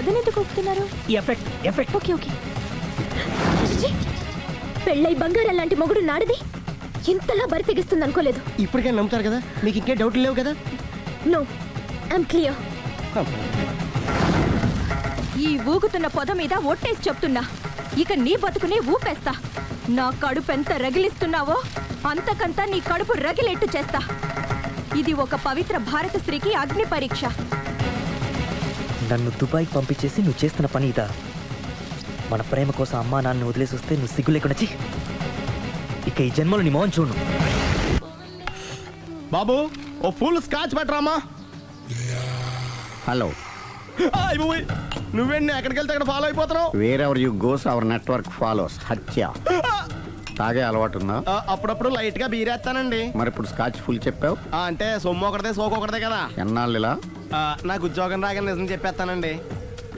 పొదనెందుకు ఊపుతున్నారు? Effect. Okay okay. పెళ్ళై బంగారం లాంటి మొగుడు నాడిది ఇంతలా బరి తెగిస్తుంది అనుకోలేదు. ఇప్పటికే నమ్ముతారు కదా, మీకు ఇంకే డౌట్లు లేవు కదా? No, I'm clear. ఈ ఊగుతున్న పొద మీద ఒట్టేసి చెప్తున్నా, ఇక నీ బతుకునే ఊపేస్తా. నా కడుపు ఎంత రగిలిస్తున్నావో అంతకంతా నీ కడుపు రగిలేట్టు చేస్తా. ఇది ఒక పవిత్ర భారత స్త్రీకి అగ్ని పరీక్ష. నన్ను దుబాయ్కి పంపించేసి నువ్వు చేస్తున్న పని ఇదా? మన ప్రేమ కోసం అమ్మా నాన్న వదిలేసి వస్తే నువ్వు సిగ్గు లేకుండా ఇక ఈ జన్మలో నీ మోహన్ చూడు. బాబు ఓ ఫుల్ స్కాచ్ పెట్టరామా. హలో. నువ్వేంటి ఎక్కడికి వెళ్తే అక్కడ ఫాలో అయిపోతున్నావు? Wherever you goes our network follows. హత్య. తాగే అలవాటు ఉందా? అప్పుడప్పుడు లైట్ గా బీరేస్తానండి. మరి ఇప్పుడు స్కాచ్ ఫుల్ చెప్పావు అంటే సొమ్ము ఒకటిదే సోకు ఒకటిదే కదా. ఎన్నాళ్ళు ఇలా? నాకు ఉద్యోగం రాగానే నిజం చెప్పేస్తానండి.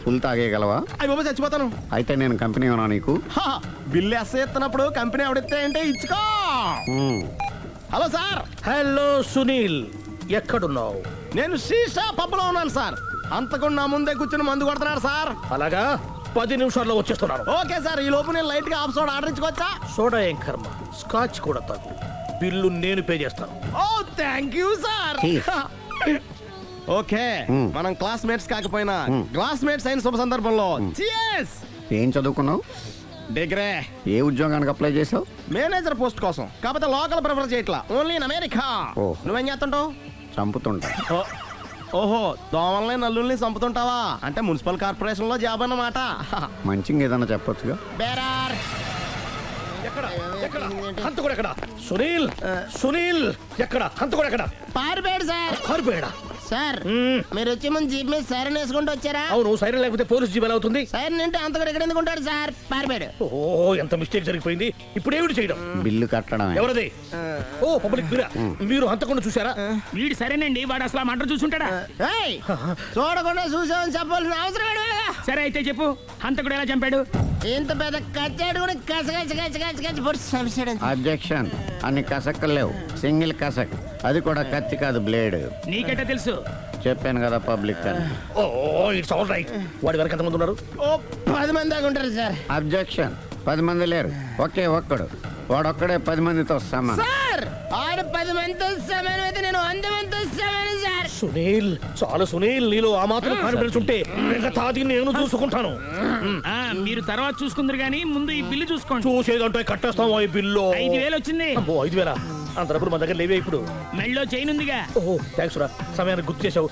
ఫుల్ తాగేయగలవా? అయ్యి బాబు చచ్చిపోతాను. అయితే నేను కంపెనీ ఉన్నా నీకు? బిల్లు ఎస్ ఇస్తున్నప్పుడు కంపెనీ ఎవడిస్తే అంటే ఇచ్చుకో. Hello sir. హలో సునీల్, ఎక్కడున్నావు? నేను శీషా పబ్లో ఉన్నాను సార్. అంతకుండా నా ముందే కూర్చుని మందు కొడుతున్నాడు సార్. అలాగా, 10 నిమిషాల్లో వచ్చేస్తున్నాను. Okay sir. ఈ లోపు నేను లైట్ గా హాఫ్ సోడా ఆర్డర్ ఇచ్చుకోవచ్చా? సోడా ఏం కర్మ, స్కాచ్ కూడా తాగు. బిల్లు నేను పే చేస్తాను. ఓ థ్యాంక్ యూ సార్. ఓకే, మనం క్లాస్మేట్స్ కాకపోయినా క్లాస్మేట్స్ అయిన శుభ సందర్భంలో చియర్స్. ఏం చదువుకున్నావు? డిగ్రీ. ఏ ఉద్యోగానికి అప్లై చేసావు? మేనేజర్ పోస్ట్ కోసం. కాకపోతే లోకల్ ప్రిఫర్ చేయట్లా, ఓన్లీ ఇన్ అమెరికా. నువ్వేం చేస్తుంటావు? చంపుతుంటా. ఓహో, దోమల్ని నల్లుల్ని చంపుతుంటావా? అంటే మున్సిపల్ కార్పొరేషన్ లో జాబ్ అన్నమాట. మంచిగా ఏదన్నా చెప్పొచ్చుగా. బేరార్. హంతకుడు ఎక్కడ? సునీల్, సునీల్ ఎక్కడ? హంతకుడు ఎక్కడ? పారిపోయాడు సార్. పారిపోయాడా? సార్ మీరు వచ్చే ముందు జీప్ మీద సైరన్ వేసుకుంటూ వచ్చారా? అవును, సైరన్ లేకపోతే పోలీస్ జీప్ ఎలా అవుతుంది? సైరన్ అంటే అంతకుడు ఎక్కడ ఎందుకు ఉంటాడు సార్? పారిపోయాడు. ఓ, ఎంత మిస్టేక్ జరిగిపోయింది. ఇప్పుడు ఏమిటి చేయడం? బిల్లు కట్టడం. ఎవరది? ఓ, పబ్లిక్ బిరా. మీరు హంతకుండా చూసారా? వీడు సరేనండి, వాడు అసలు మంట చూసుంటాడా? చూడకుండా చూసామని చెప్పాల్సిన అవసరం లేదు. సరే అయితే చెప్పు, హంతకుడు ఎలా చంపాడు? ఇంత పెద్ద కచ్చాడు కూడా అబ్జెక్షన్. అన్ని కసక్కలు లేవు, సింగిల్ కసక్. అది కూడా కత్తి కాదు, బ్లేడ్. నీకెట్టా తెలుసు? చెప్పాను కదా పబ్లిక్ అని. ఓ, ఇట్స్ ఆల్ రైట్. వాడి వరకు ఎంతమంది ఉన్నారు? 10 మంది దాకా ఉంటారు సార్. అబ్జెక్షన్. 10 మంది లేరు, ఒకే ఒక్కడు. వాడొక్కడే 10 మందితో సమానం. సార్ ఆడు 10 మందితో సమానం అయితే నేను 100 మందితో సమానం సార్. సునీల్, చాలా సునీల్, నీలో ఆ మాత్రం కాన్ఫిడెన్స్ ఉంటే మిగతాది నేను చూసుకుంటాను. మీరు తర్వాత చూసుకుందరు గానీ ముందు ఈ బిల్లు చూసుకోండి. చూసేదంటే కట్టేస్తాం. ఈ బిల్లు 5,000 వచ్చింది. 5,000? అంత డబ్బులు మన దగ్గర లేవే ఇప్పుడు. మెళ్ళో చైన్ ఉందిగా. ఓహో, థ్యాంక్స్ రా, సమయానికి గుర్తు చేసావు.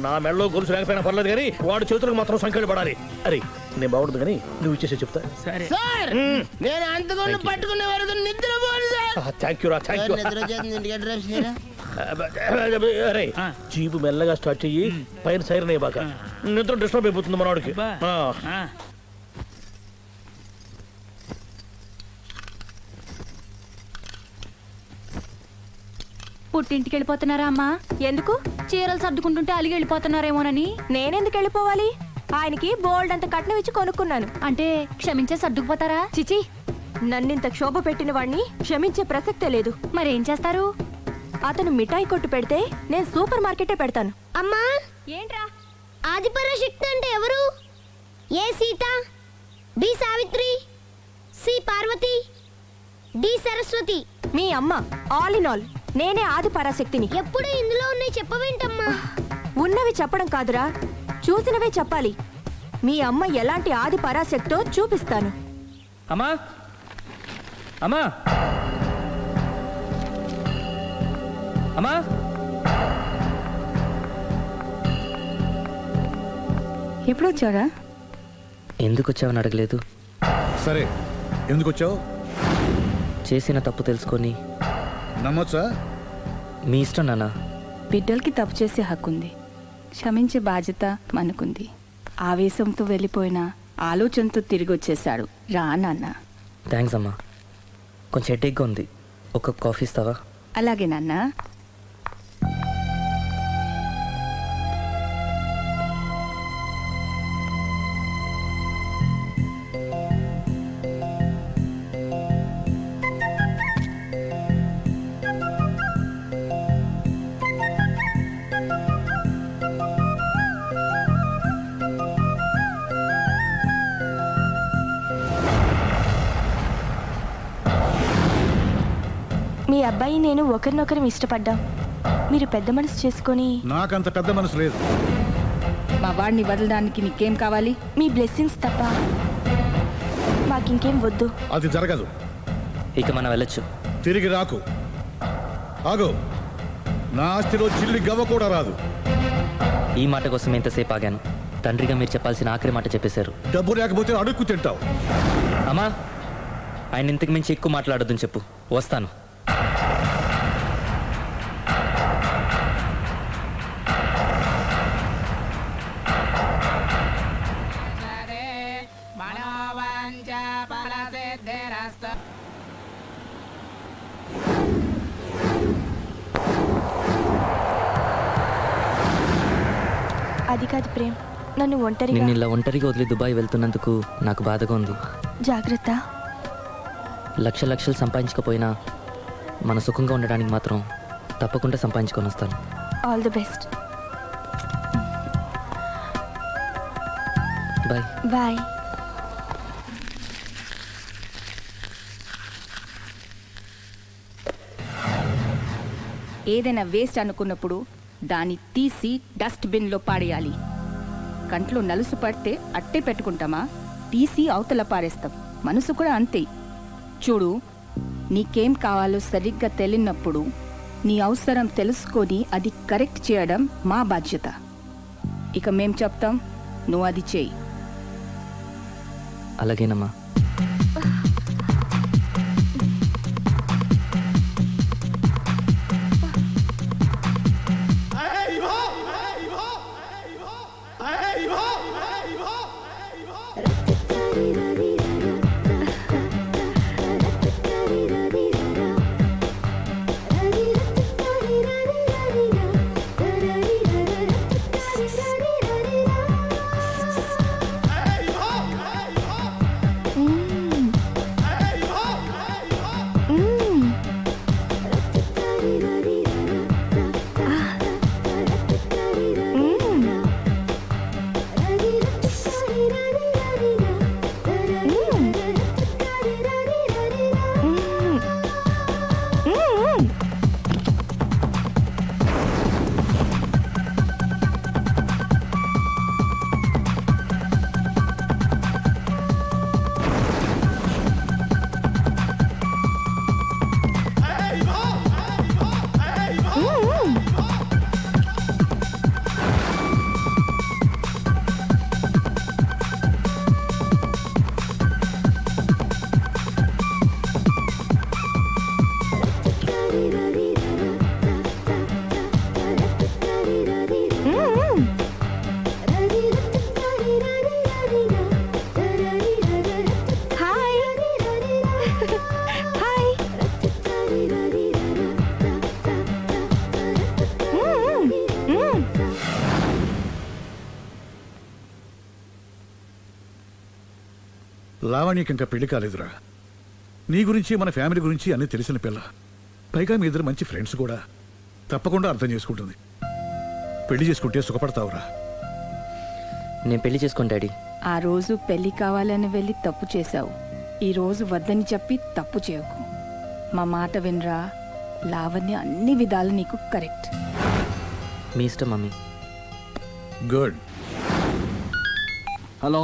నా మెళ్ళలో గొలుసు లేకపోయినా పర్లేదు కానీ వాడి చేతులకు మాత్రం సంఖ్యలు పడాలి. అరే, నేను బాగుంటుంది కానీ నువ్వు ఇచ్చేసే చెప్తా. సరే సార్, నేను అంతకుండా పట్టుకునే వరకు నిద్రపోను సార్. థ్యాంక్ యూ రా, థ్యాంక్ యూ. అరే, జీపు మెల్లగా స్టార్ట్ చెయ్యి, పైన సైరన్ అయ్యి బాగా. నిద్ర డిస్టర్బ్ అయిపోతుంది మనవాడికి. పుట్టింటికి వెళ్ళిపోతున్నారా అమ్మా? ఎందుకు? చీరలు సర్దుకుంటుంటే అలిగి వెళ్ళిపోతున్నారేమోనని. నేనెందుకు వెళ్ళిపోవాలి? ఆయనకి బోల్డ్ అంత కట్నం ఇచ్చి కొనుక్కున్నాను. అంటే క్షమించే సర్దుకుపోతారా? చిచి, నన్నింత క్షోభ పెట్టిన వాడిని క్షమించే ప్రసక్తే లేదు. మరేం చేస్తారు? అతను మిఠాయి కొట్టు పెడితే నేను సూపర్ మార్కెటే పెడతాను. అమ్మా, ఏంట్రా? ఆదిపరాశక్తి అంటే ఎవరు? A Sita, B Savitri, C Parvati, D Saraswati. మీ అమ్మ. ఆల్ ఇన్ ఆల్ నేనే ఆది పరాశక్తిని. ఎప్పుడు ఇందులో ఉన్నాయి చెప్పవేంటమ్మా? ఉన్నవి చెప్పడం కాదురా, చూసినవే చెప్పాలి. మీ అమ్మ ఎలాంటి ఆది పరాశక్తో చూపిస్తాను. అమ్మా, అమ్మా, అమ్మా. ఎప్పుడు వచ్చారా? ఎందుకు వచ్చావని అడగలేదు. సరే, ఎందుకు వచ్చావు? చేసిన తప్పు తెలుసుకొని నమ్మొచ్చా? మీ ఇష్టం నాన్న. బిడ్డలకి తప్పు చేసే హక్కుంది, క్షమించే బాధ్యత మనకుంది. ఆవేశంతో వెళ్ళిపోయిన ఆలోచనతో తిరిగి వచ్చేసాడు. రా నాన్న. థ్యాంక్స్ అమ్మా. కొంచెం హెడేక్గా ఉంది, ఒక కాఫీ ఇస్తావా? అలాగే నాన్న. అబ్బాయి నేను ఒకరినొకరం ఇష్టపడ్డాం. మీరు పెద్ద మనసు చేసుకొని. నాకంత పెద్ద మనసు లేదు. మా వాడిని వదలడానికి నీకేం కావాలి? మీ బ్లెస్సింగ్స్ తప్ప మాకింకేం వద్దు. అది జరగదు. ఇక మనం వెళ్ళొచ్చు. తిరిగి రాకు. ఆగు. నా ఆస్తిలో చిల్లి గవ్వ కూడా రాదు. ఈ మాట కోసం ఎంతసేపు ఆగాను. తండ్రిగా మీరు చెప్పాల్సిన ఆఖరి మాట చెప్పేశారు. డబ్బు లేకపోతే అడుక్కు తింటావు. అమ్మా, ఆయన ఇంతకు మించి ఎక్కువ మాట్లాడొద్దని చెప్పు. వస్తాను. అది కాదు ప్రేమ్, నన్ను నిన్ను ఇలా ఒంటరిగా వదిలి దుబాయ్ వెళ్తున్నందుకు నాకు బాధగా ఉంది. జాగ్రత్త. లక్షలు సంపాదించకపోయినా మన సుఖంగా ఉండడానికి మాత్రం తప్పకుండా సంపాదించుకొని వస్తాను. All the best. Bye. Bye. ఏదైనా వేస్ట్ అనుకున్నప్పుడు దాన్ని తీసి డస్ట్బిన్లో పాడేయాలి. కంట్లో నలుసు పడితే అట్టే పెట్టుకుంటామా? తీసి అవతల పారేస్తాం. మనసు కూడా అంతే. చూడు, నీకేం కావాలో సరిగ్గా తెలియనప్పుడు నీ అవసరం తెలుసుకొని అది కరెక్ట్ చేయడం మా బాధ్యత. ఇక మేం చెప్తాం, నువ్వు అది చేయి. అలాగేనమ్మా. లావణ్యకి ఇంకా పెళ్లి కాలేదురా. నీ గురించి మన ఫ్యామిలీ గురించి అన్నీ తెలిసిన పిల్ల. పైగా మీ ఇద్దరు మంచి ఫ్రెండ్స్ కూడా. తప్పకుండా అర్థం చేసుకుంటుంది. పెళ్లి చేసుకుంటే సుఖపడతావురా. నేను పెళ్లి చేసుకోను డాడీ. ఆ రోజు పెళ్లి కావాలని వెళ్ళి తప్పు చేశావు. ఈ రోజు వద్దని చెప్పి తప్పు చేయకు. మా మాట వినరా. లావణ్య అన్ని విధాలు నీకు కరెక్ట్. మీ ఇష్టం మమ్మీ. గుడ్. హలో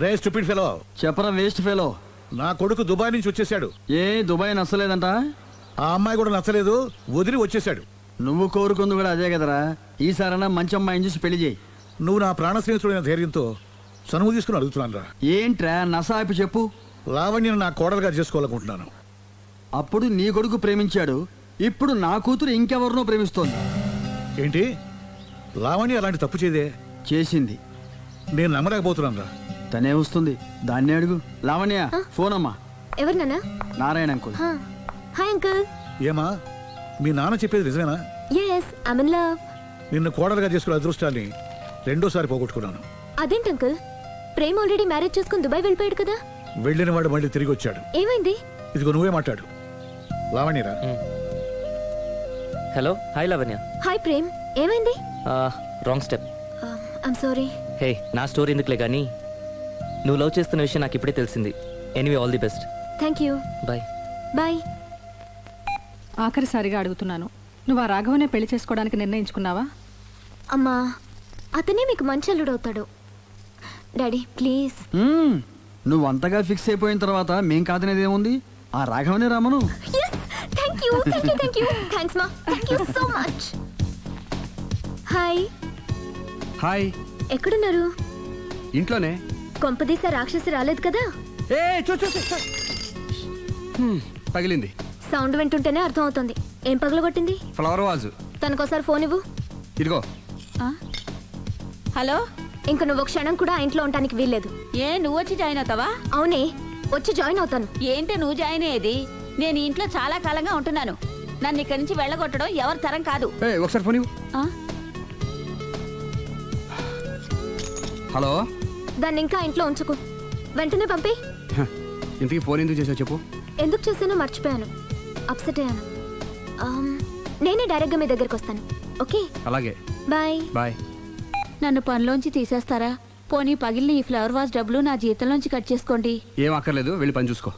రే స్టూపిడ్ ఫెలో. చెప్పరా వేస్ట్ ఫెలో. నా కొడుకు దుబాయ్ నుంచి వచ్చేసాడు. ఏ దుబాయ్ నచ్చలేదంట? ఆ అమ్మాయి కూడా నచ్చలేదు, వదిలి వచ్చేసాడు. నువ్వు కోరుకుంది కూడా అదే కదరా. ఈసారైనా మంచి అమ్మాయిని చూసి పెళ్లి చేయి. నువ్వు నా ప్రాణ స్నేహితుడైన ధైర్యంతో చనువు తీసుకుని అడుగుతున్నాను రా. ఏంట్రా నసాపి చెప్పు. లావణ్యను నా కోడలుగా చేసుకోవాలనుకుంటున్నాను. అప్పుడు నీ కొడుకు ప్రేమించాడు, ఇప్పుడు నా కూతురు ఇంకెవరినో ప్రేమిస్తోంది. ఏంటి? లావణ్య అలాంటి తప్పు చేయదే. చేసింది. నేను నమ్మలేకపోతున్నాను రా. తనే వస్తుంది, దాన్నే అడుగు. లావణ్య ఫోన్ అమ్మా. ఎవరు నాన్న? నారాయణ అంకుల్. Hi uncle. ఏమా, మీ నాన్న చెప్పేది నిజమేనా? yes I'm in love. నిన్ను కోడలుగా చేసుకునే అదృష్టాన్ని రెండోసారి పోగొట్టుకున్నాను. అదేంటి అంకుల్, ప్రేమ్ ఆల్రెడీ మ్యారేజ్ చేసుకుని దుబాయ్ వెళ్ళిపోయాడు కదా. వెళ్ళిన వాడు మళ్ళీ తిరిగి వచ్చాడు. ఏమైంది? ఇదిగో నువ్వే మాట్లాడు. లావణ్యరా. Hello. Hi Lavanya. Hi Prem, ఏమైంది? Wrong step. I'm sorry. Hey, నా స్టోరీ ఎందుకులే కానీ నువ్వు లవ్ చేస్తున్న విషయం నాకు ఇప్పుడే తెలిసింది. Anyway, all the best. Thank you. Bye. Bye. ఆఖరిసారిగా అడుగుతున్నాను, నువ్వు ఆ రాఘవనే పెళ్లి చేసుకోవడానికి నిర్ణయించుకున్నావా? అమ్మా, అతనే మీకు మంచి అల్లుడవుతాడు. Daddy please. నువ్వు అంతగా ఫిక్స్ అయిపోయిన తర్వాత మేం కాదనేది ఏముంది? ఆ రాఘవనే రామను. Thank you thank you thank you. Thanks మా, thank you so much. Hi. Hi. ఎక్కడున్నారు? ఇంట్లోనే. కొంపదీస రాక్షసి రాలేదు కదా? ఏ పగిలింది. సౌండ్ వింటుంటేనే అర్థం అవుతుంది. ఏం పగలగొట్టింది? Flower vase. తనకోసారి ఫోన్ ఇవ్వు. ఇదిగో. హలో. ఇంక నువ్వు క్షణం కూడా ఆ ఇంట్లో ఉండడానికి వీల్లేదు. ఏ నువ్వు వచ్చి జాయిన్ అవుతావా? అవునే, వచ్చి జాయిన్ అవుతాను. ఏంటి నువ్వు జాయిన్ అయ్యేది? నేను ఈ ఇంట్లో చాలా కాలంగా ఉంటున్నాను. నన్ను ఇక్కడి నుంచి వెళ్ళగొట్టడం ఎవరి తరం కాదు. ఒకసారి ఫోన్ ఇవ్వు. హలో. దాన్ని ఇంకా ఇంట్లో ఉంచుకో, వెంటనే పంపి. ఇంతకీ ఫోన్ ఎందుకు చేసావు చెప్పు. ఎందుకు చేసానో మర్చిపోయాను, అప్సెట్ అయ్యాను. నేనే డైరెక్ట్గా మీ దగ్గరికి వస్తాను. ఓకే, అలాగే. బాయ్. బాయ్. నన్ను పనిలోంచి తీసేస్తారా? పోనీ పగిలిన ఈ ఫ్లవర్ వాజ్ డబ్బులు నా జీతంలోంచి కట్ చేసుకోండి. ఏం అక్కర్లేదు, వెళ్ళి పని చూసుకో.